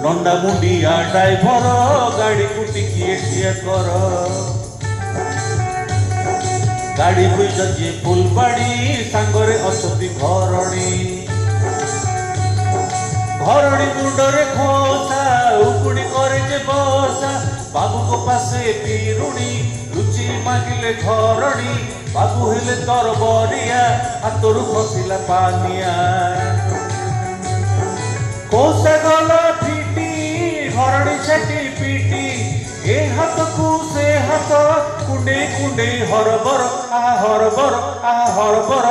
नंडा मुंडिया driver गाड़ी को टिकिए ठिया कर गाड़ी बुझे फुलबाड़ी सांगरे असती घरणी घरणी मुंडरे खोसा उकुड़ी करे जे बसा बाबू को पासे पीरुणी रुचि मागिले घरणी बाबू हेले तर बरिया हाथरू खसिला पानिया कोसा गला फिटी घरणी छेटी पिटी ए हाथ को से हाथ कुंडे कुंडे हरबर हरबर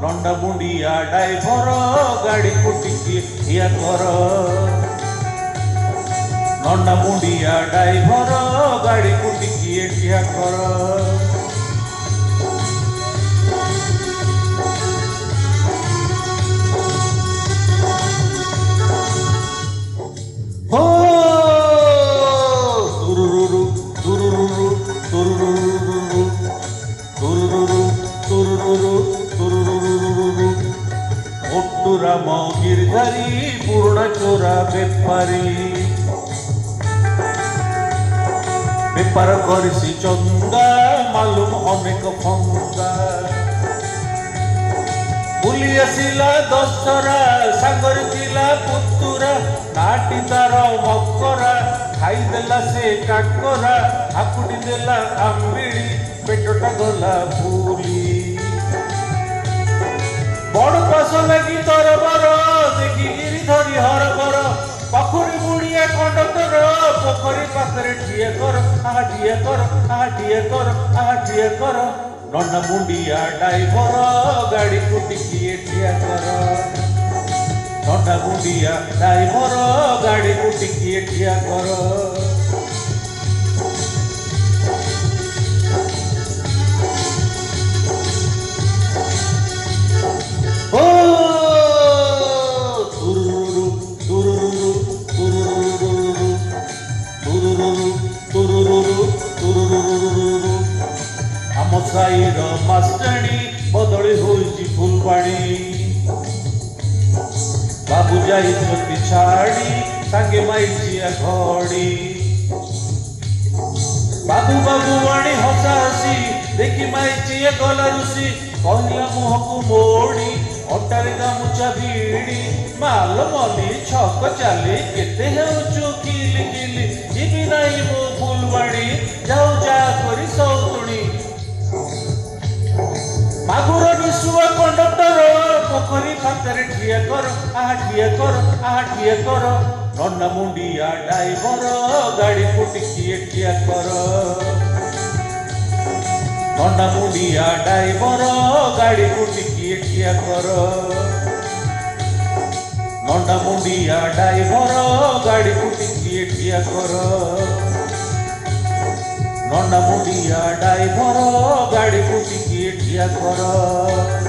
नंडा मुंडिया ड्राइवर गाड़ी को टिकिए कर नंडा मुंडिया ड्राइवर गाड़ी को टिकिए कर राम गिरधारी पूर्ण चोरा बेपारी बेपार करिसी चंदा मालूम अनेक फंदा बुली आसिला दशरा सागर थिला पुतुरा नाटी तार मकरा खाईदेला से काकरा हाकुटी देला आंबिड़ी पेटटा गला फूली बड़ पास लगी तर बर देखी गिरी धरी हर बर पखुरी बुढ़िया कंडक्टर पोखरी पाखरे ठिए कर ठिए कर नंडा मुंडिया ड्राइवर गाड़ी को टिकिए ठिया कर नंडा मुंडिया ड्राइवर गाड़ी को टिकिए ठिया कर साईर मास्टरी बदली होई फुलबाड़ी बाबू जाई छोटी छाड़ी सांगे माइचिया घड़ी बाबू बाबू वाणी हसा हसी देखी माइचिया गला रुसी कहला मुह को मोड़ी अटारे गामुचा भीड़ी माल मली छक चाली केते हेउचु किली किली जीवी नाई मो फुलबाड़ी जाऊ जा करी सौतुणी मागुर निशुआ कंडक्टर पोखरी पाखरे ठिया कर ठिए कर नंडा मुंडिया ड्राइवर गाड़ी को टिकिए ठिया कर नंडा मुंडिया ड्राइवर गाड़ी को टिकिए ठिया कर नंडा मुंडिया ड्राइवर गाड़ी को टिकिए ठिया कर नंडा मुंडिया ड्राइवर गाड़ी को टिकिए ठिया कर।